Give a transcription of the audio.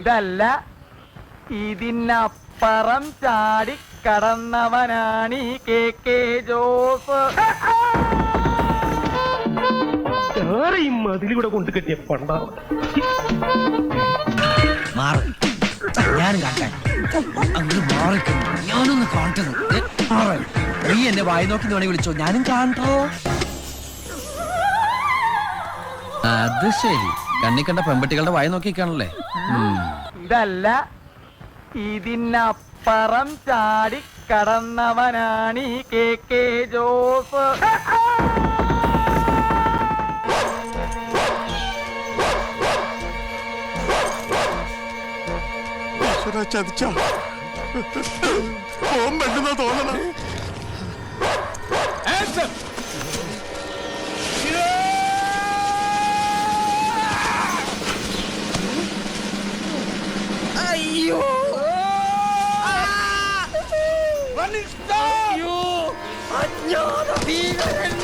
ഇതല്ല, ഇതിനപ്പുറം ചാടി കടന്നവനാണ് ഈ കെ ജോസ്. ഈ മതിലൂടെ കൊണ്ട് കെട്ടിയ പണ്ട മാറും. ഞാനും കാട്ടാൻ അങ്ങ് മാറിക്കുന്നു. ഞാനൊന്ന് കാട്ടുന്നു. നീ എന്നെ വായി നോക്കി വേണേ വിളിച്ചോ, ഞാനും കാണട്ടോ. അത് ശരി, കണ്ണി കണ്ട പെൺപെട്ടികളുടെ വായി നോക്കിക്കാണല്ലേ. ഇതല്ല, ഇതിനപ്പുറം ചാടി കടന്നവനാണ് ഈ കെ ജോസ്. ചതിച്ച ഓം പെട്ടെന്ന തോന്നണം. അയ്യോ അജ്ഞാത ഭീകരൻ.